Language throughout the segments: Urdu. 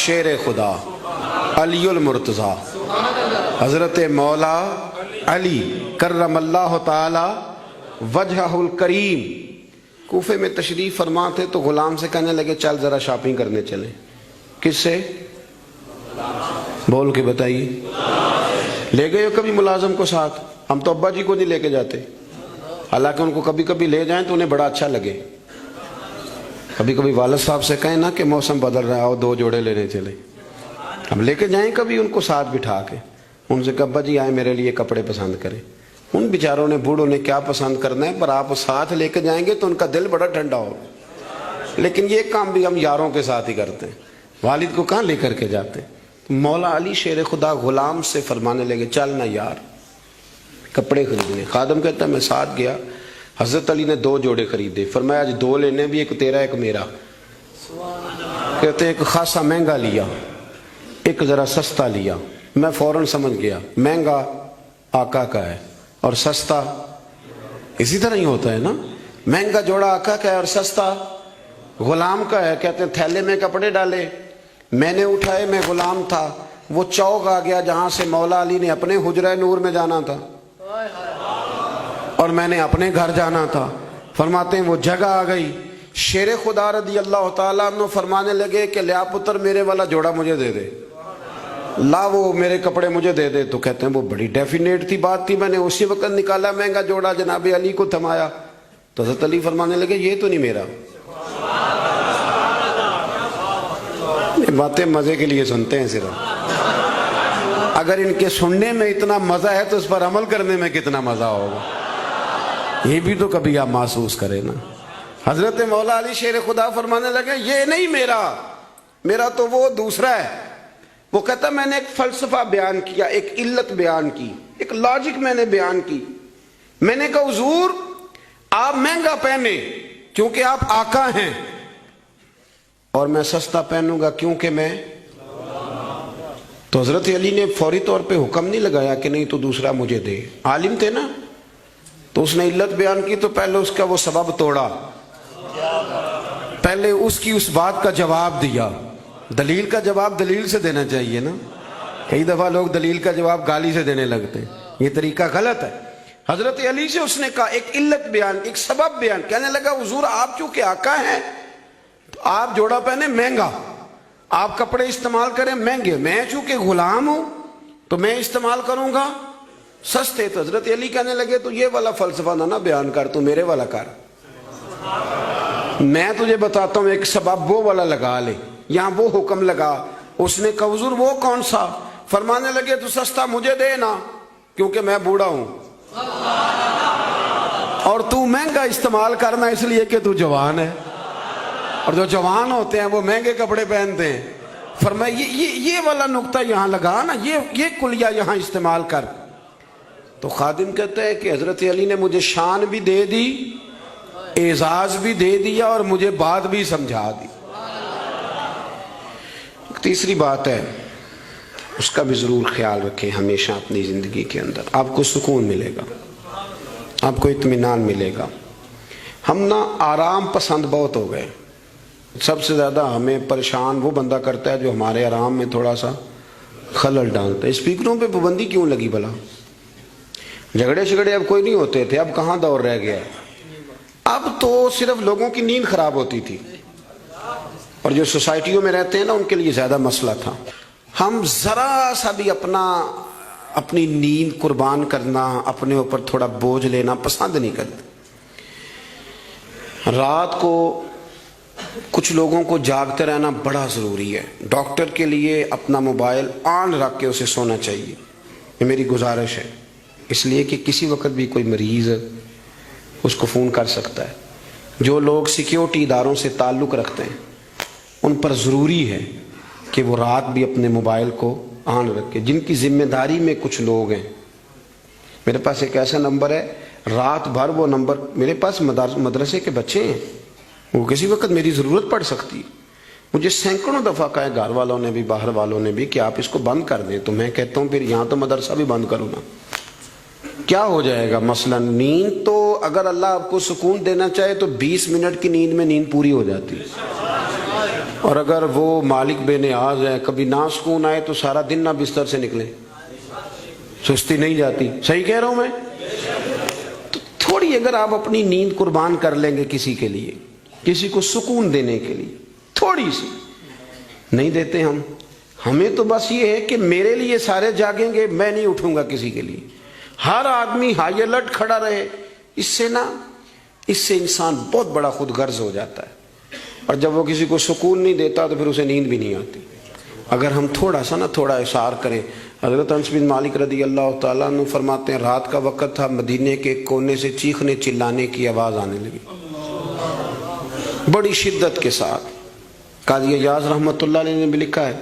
شیر خدا علی المرتضیٰ حضرت مولا علی کرم اللہ تعالی وجہہ الکریم کوفے میں تشریف فرما تھے تو غلام سے کہنے لگے چل ذرا شاپنگ کرنے چلیں. کس سے؟ بول کے بتائیے. لے گئے ہو کبھی ملازم کو ساتھ؟ ہم تو ابا جی کو نہیں لے کے جاتے، حالانکہ ان کو کبھی کبھی لے جائیں تو انہیں بڑا اچھا لگے. کبھی کبھی والد صاحب سے کہیں نا کہ موسم بدل رہا ہو 2 جوڑے لینے چلے، ہم لے کے جائیں کبھی ان کو ساتھ بٹھا کے، ان سے کہ ابا جی آئے میرے لیے کپڑے پسند کریں. ان بیچاروں نے بوڑھوں نے کیا پسند کرنا ہے، پر آپ ساتھ لے کے جائیں گے تو ان کا دل بڑا ٹھنڈا ہوگا. لیکن یہ کام بھی ہم یاروں کے ساتھ ہی کرتے ہیں، والد کو کہاں لے کر کے جاتے ہیں. مولا علی شیر خدا غلام سے فرمانے لگے چل نا یار کپڑے خریدنے. خادم کہتا ہے میں ساتھ گیا. حضرت علی نے 2 جوڑے خریدے. فرمایا آج 2 لینے بھی، ایک تیرا ایک میرا. کہتے ہیں ایک خاصا مہنگا لیا، ایک ذرا سستا لیا. میں فوراً سمجھ گیا مہنگا آقا کا ہے اور سستا اسی طرح ہی ہوتا ہے نا. مہنگا جوڑا آقا کا ہے اور سستا غلام کا ہے. کہتے ہیں تھیلے میں کپڑے ڈالے، میں نے اٹھائے، میں غلام تھا. وہ چوک آ گیا جہاں سے مولا علی نے اپنے حجرہ نور میں جانا تھا اور میں نے اپنے گھر جانا تھا. فرماتے ہیں وہ جگہ آ گئی. شیر خدا رضی اللہ تعالیٰ عنہ فرمانے لگے کہ لیا پتر میرے والا جوڑا مجھے دے دے، لا وہ میرے کپڑے مجھے دے دے. تو کہتے ہیں وہ بڑی ڈیفینیٹ تھی بات تھی، میں نے اسی وقت نکالا مہنگا جوڑا، جناب علی کو تھمایا. تو حضرت علی فرمانے لگے یہ تو نہیں میرا. یہ باتیں مزے کے لیے سنتے ہیں صرف، اگر ان کے سننے میں اتنا مزہ ہے تو اس پر عمل کرنے میں کتنا مزہ ہوگا، یہ بھی تو کبھی آپ محسوس کریں نا. حضرت مولا علی شیر خدا فرمانے لگے یہ نہیں میرا، میرا تو وہ دوسرا ہے. وہ کہتا میں نے ایک فلسفہ بیان کیا، ایک علت بیان کی، ایک لاجک میں نے بیان کی. میں نے کہا حضور آپ مہنگا پہنے کیونکہ آپ آقا ہیں، اور میں سستا پہنوں گا کیونکہ میں. تو حضرت علی نے فوری طور پہ حکم نہیں لگایا کہ نہیں تو دوسرا مجھے دے. عالم تھے نا، تو اس نے علت بیان کی تو پہلے اس کا وہ سبب توڑا، پہلے اس کی اس بات کا جواب دیا. دلیل کا جواب دلیل سے دینا چاہیے نا. کئی دفعہ لوگ دلیل کا جواب گالی سے دینے لگتے ہیں، یہ طریقہ غلط ہے. حضرت علی سے اس نے کہا ایک علت بیان، ایک سبب بیان. کہنے لگا حضور آپ چونکہ آقا ہیں تو آپ جوڑا پہنے مہنگا، آپ کپڑے استعمال کریں مہنگے، میں چونکہ غلام ہوں تو میں استعمال کروں گا سستے. تو حضرت علی کہنے لگے تو یہ والا فلسفہ نہ بیان کر، تو میرے والا کر. میں تجھے بتاتا ہوں ایک سبب وہ والا لگا لے. یہاں وہ حکم لگا. اس نے کہا حضور وہ کون سا؟ فرمانے لگے تو سستا مجھے دے نا کیونکہ میں بوڑھا ہوں، اور تو مہنگا استعمال کرنا اس لیے کہ تو جوان ہے، اور جو جوان ہوتے ہیں وہ مہنگے کپڑے پہنتے ہیں. فرمایا یہ والا نقطہ یہاں لگا نا، یہ کلیہ یہاں استعمال کر. تو خادم کہتا ہے کہ حضرت علی نے مجھے شان بھی دے دی، اعزاز بھی دے دیا، اور مجھے بات بھی سمجھا دی. تیسری بات ہے اس کا بھی ضرور خیال رکھیں ہمیشہ اپنی زندگی کے اندر. آپ کو سکون ملے گا، آپ کو اطمینان ملے گا. ہم نا آرام پسند بہت ہو گئے. سب سے زیادہ ہمیں پریشان وہ بندہ کرتا ہے جو ہمارے آرام میں تھوڑا سا خلل ڈالتا ہے. اسپیکروں پہ پابندی کیوں لگی بھلا؟ جھگڑے شگڑے اب کوئی نہیں ہوتے تھے، اب کہاں دور رہ گیا ہے. اب تو صرف لوگوں کی نیند خراب ہوتی تھی، اور جو سوسائٹیوں میں رہتے ہیں نا ان کے لیے زیادہ مسئلہ تھا. ہم ذرا سا بھی اپنی نیند قربان کرنا، اپنے اوپر تھوڑا بوجھ لینا پسند نہیں کرتے. رات کو کچھ لوگوں کو جاگتے رہنا بڑا ضروری ہے. ڈاکٹر کے لیے اپنا موبائل آن رکھ کے اسے سونا چاہیے، یہ میری گزارش ہے. اس لیے کہ کسی وقت بھی کوئی مریض اس کو فون کر سکتا ہے. جو لوگ سیکیورٹی اداروں سے تعلق رکھتے ہیں ان پر ضروری ہے کہ وہ رات بھی اپنے موبائل کو آن رکھے. جن کی ذمہ داری میں کچھ لوگ ہیں، میرے پاس ایک ایسا نمبر ہے، رات بھر وہ نمبر، میرے پاس مدرسے کے بچے ہیں، وہ کسی وقت میری ضرورت پڑ سکتی. مجھے سینکڑوں دفعہ کہا ہے گھر والوں نے بھی باہر والوں نے بھی کہ آپ اس کو بند کر دیں. تو میں کہتا ہوں پھر یہاں تو مدرسہ بھی بند کرو نا، کیا ہو جائے گا. مثلا نیند تو اگر اللہ آپ کو سکون دینا چاہے تو 20 منٹ کی نیند میں نیند پوری ہو جاتی ہے، اور اگر وہ مالک بے نیاز ہے، کبھی نا سکون آئے تو سارا دن نہ بستر سے نکلے، سستی نہیں جاتی؟ صحیح کہہ رہا ہوں میں؟ تو تھوڑی اگر آپ اپنی نیند قربان کر لیں گے کسی کے لیے، کسی کو سکون دینے کے لیے، تھوڑی سی نہیں دیتے ہم. ہمیں تو بس یہ ہے کہ میرے لیے سارے جاگیں گے، میں نہیں اٹھوں گا کسی کے لیے. ہر آدمی ہائی الرٹ کھڑا رہے، اس سے انسان بہت بڑا خود غرض ہو جاتا ہے. اور جب وہ کسی کو سکون نہیں دیتا تو پھر اسے نیند بھی نہیں آتی. اگر ہم تھوڑا اشار کریں. حضرت انس بن مالک رضی اللہ تعالیٰ عنہ فرماتے ہیں رات کا وقت تھا، مدینے کے کونے سے چیخنے چلانے کی آواز آنے لگی بڑی شدت کے ساتھ. قاضی ایاز رحمۃ اللہ علیہ نے بھی لکھا ہے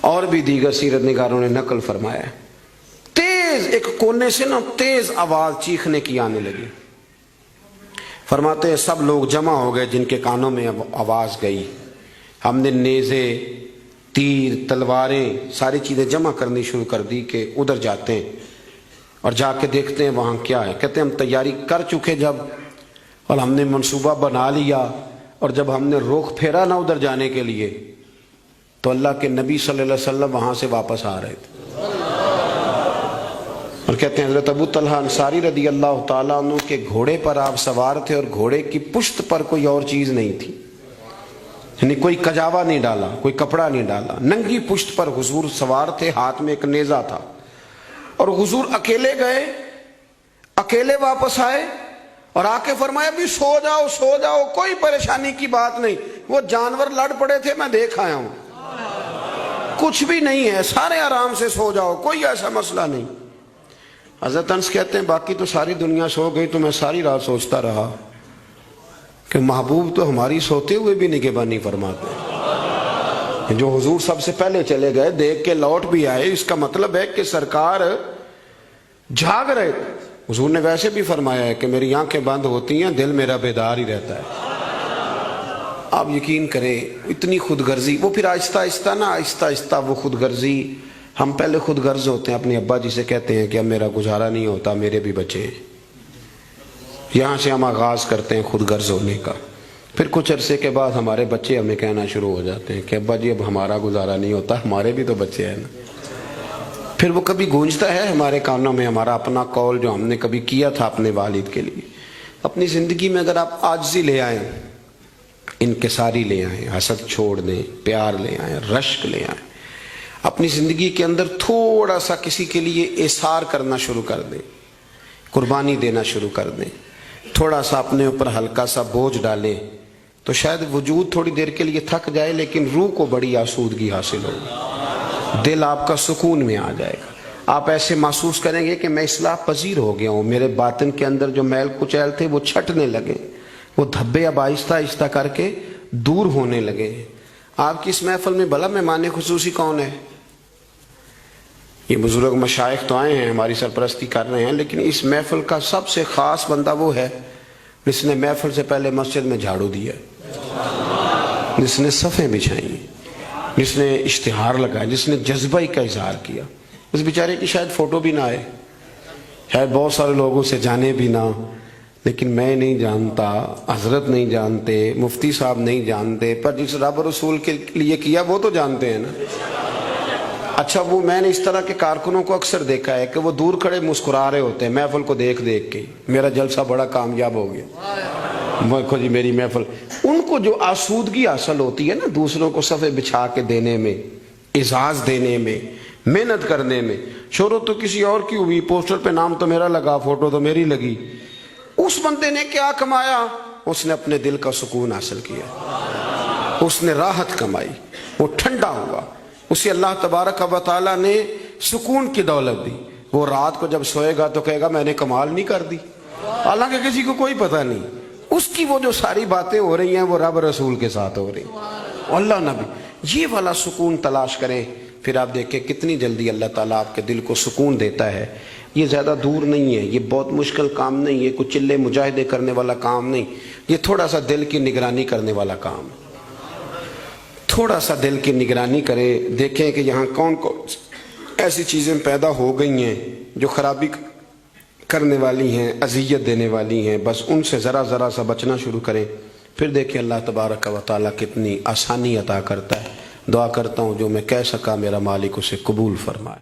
اور بھی دیگر سیرت نگاروں نے نقل فرمایا ہے، تیز ایک کونے سے تیز آواز چیخنے کی آنے لگی. فرماتے ہیں سب لوگ جمع ہو گئے جن کے کانوں میں آواز گئی. ہم نے نیزے، تیر، تلواریں، ساری چیزیں جمع کرنی شروع کر دی کہ ادھر جاتے ہیں اور جا کے دیکھتے ہیں وہاں کیا ہے. کہتے ہیں ہم تیاری کر چکے جب، اور ہم نے منصوبہ بنا لیا، اور جب ہم نے رخ پھیرا نا ادھر جانے کے لیے تو اللہ کے نبی صلی اللہ علیہ وسلم وہاں سے واپس آ رہے تھے. اور کہتے ہیں حضرت ابو طلحہ انصاری رضی اللہ تعالیٰ عنہ کے گھوڑے پر آپ سوار تھے اور گھوڑے کی پشت پر کوئی اور چیز نہیں تھی، یعنی کوئی کجاوا نہیں ڈالا، کوئی کپڑا نہیں ڈالا، ننگی پشت پر حضور سوار تھے، ہاتھ میں ایک نیزہ تھا. اور حضور اکیلے گئے، اکیلے واپس آئے اور آ کے فرمایا بھی سو جاؤ، کوئی پریشانی کی بات نہیں. وہ جانور لڑ پڑے تھے، میں دیکھ آیا ہوں، کچھ بھی نہیں ہے، سارے آرام سے سو جاؤ، کوئی ایسا مسئلہ نہیں. حضرت انس کہتے ہیں باقی تو ساری دنیا سو گئی تو میں ساری رات سوچتا رہا کہ محبوب تو ہماری سوتے ہوئے بھی نگہبانی فرماتے ہیں. جو حضور سب سے پہلے چلے گئے، دیکھ کے لوٹ بھی آئے، اس کا مطلب ہے کہ سرکار جاگ رہے تھے. حضور نے ویسے بھی فرمایا ہے کہ میری آنکھیں بند ہوتی ہیں، دل میرا بیدار ہی رہتا ہے. آپ یقین کریں اتنی خود غرضی، وہ پھر آہستہ آہستہ وہ خود غرضی. ہم پہلے خود غرض ہوتے ہیں، اپنے ابا جی سے کہتے ہیں کہ اب میرا گزارا نہیں ہوتا، میرے بھی بچے ہیں. یہاں سے ہم آغاز کرتے ہیں خود غرض ہونے کا. پھر کچھ عرصے کے بعد ہمارے بچے ہمیں کہنا شروع ہو جاتے ہیں کہ ابا جی اب ہمارا گزارا نہیں ہوتا، ہمارے بھی تو بچے ہیں نا. پھر وہ کبھی گونجتا ہے ہمارے کانوں میں ہمارا اپنا قول جو ہم نے کبھی کیا تھا اپنے والد کے لیے. اپنی زندگی میں اگر آپ عاجزی لے آئیں، انکساری لے آئیں، حسد چھوڑ دیں، پیار لے آئیں، رشک لے آئیں، اپنی زندگی کے اندر تھوڑا سا کسی کے لیے ایثار کرنا شروع کر دیں، قربانی دینا شروع کر دیں، تھوڑا سا اپنے اوپر ہلکا سا بوجھ ڈالیں، تو شاید وجود تھوڑی دیر کے لیے تھک جائے لیکن روح کو بڑی آسودگی حاصل ہوگی، دل آپ کا سکون میں آ جائے گا. آپ ایسے محسوس کریں گے کہ میں اصلاح پذیر ہو گیا ہوں، میرے باطن کے اندر جو میل کچیل تھے وہ چھٹنے لگے، وہ دھبے اب آہستہ آہستہ کر کے دور ہونے لگے. آپ کی اس محفل میں بھلا مہمان خصوصی کون ہے؟ یہ بزرگ مشائخ تو آئے ہیں، ہماری سرپرستی کر رہے ہیں، لیکن اس محفل کا سب سے خاص بندہ وہ ہے جس نے محفل سے پہلے مسجد میں جھاڑو دیا، جس نے صفیں بچھائیں، جس نے اشتہار لگایا، جس نے جذبہ کا اظہار کیا. اس بیچارے کی شاید فوٹو بھی نہ آئے، شاید بہت سارے لوگوں سے جانے بھی نہ، لیکن میں نہیں جانتا، حضرت نہیں جانتے، مفتی صاحب نہیں جانتے، پر جس رب رسول کے لیے کیا وہ تو جانتے ہیں نا. اچھا وہ میں نے اس طرح کے کارکنوں کو اکثر دیکھا ہے کہ وہ دور کھڑے مسکرا رہے ہوتے ہیں محفل کو دیکھ کے، میرا جلسہ بڑا کامیاب ہو گیا، دیکھو جی میری محفل. ان کو جو آسودگی حاصل ہوتی ہے نا دوسروں کو صفے بچھا کے دینے میں، اعزاز دینے میں، محنت کرنے میں، شہرت تو کسی اور کی ہوئی، پوسٹر پہ نام تو میرا لگا، فوٹو تو میری لگی، اس بندے نے کیا کمایا؟ اس نے اپنے دل کا سکون حاصل کیا، اس نے راحت کمائی، وہ ٹھنڈا ہوا، اسے اللہ تبارک و تعالیٰ نے سکون کی دولت دی. وہ رات کو جب سوئے گا تو کہے گا میں نے کمال نہیں کر دی، حالانکہ کسی کو کوئی پتہ نہیں. اس کی وہ جو ساری باتیں ہو رہی ہیں وہ رب رسول کے ساتھ ہو رہی ہیں، اللہ نبی. یہ والا سکون تلاش کریں، پھر آپ دیکھیں کتنی جلدی اللہ تعالیٰ آپ کے دل کو سکون دیتا ہے. یہ زیادہ دور نہیں ہے، یہ بہت مشکل کام نہیں ہے، کوئی چلے مجاہدے کرنے والا کام نہیں، یہ تھوڑا سا دل کی نگرانی کرنے والا کام. تھوڑا سا دل کی نگرانی کریں، دیکھیں کہ یہاں کون کون ایسی چیزیں پیدا ہو گئی ہیں جو خرابی کرنے والی ہیں، اذیت دینے والی ہیں، بس ان سے ذرا ذرا سا بچنا شروع کریں. پھر دیکھیں اللہ تبارک و تعالیٰ کتنی آسانی عطا کرتا ہے۔ دعا کرتا ہوں جو میں کہہ سکا میرا مالک اسے قبول فرمائے۔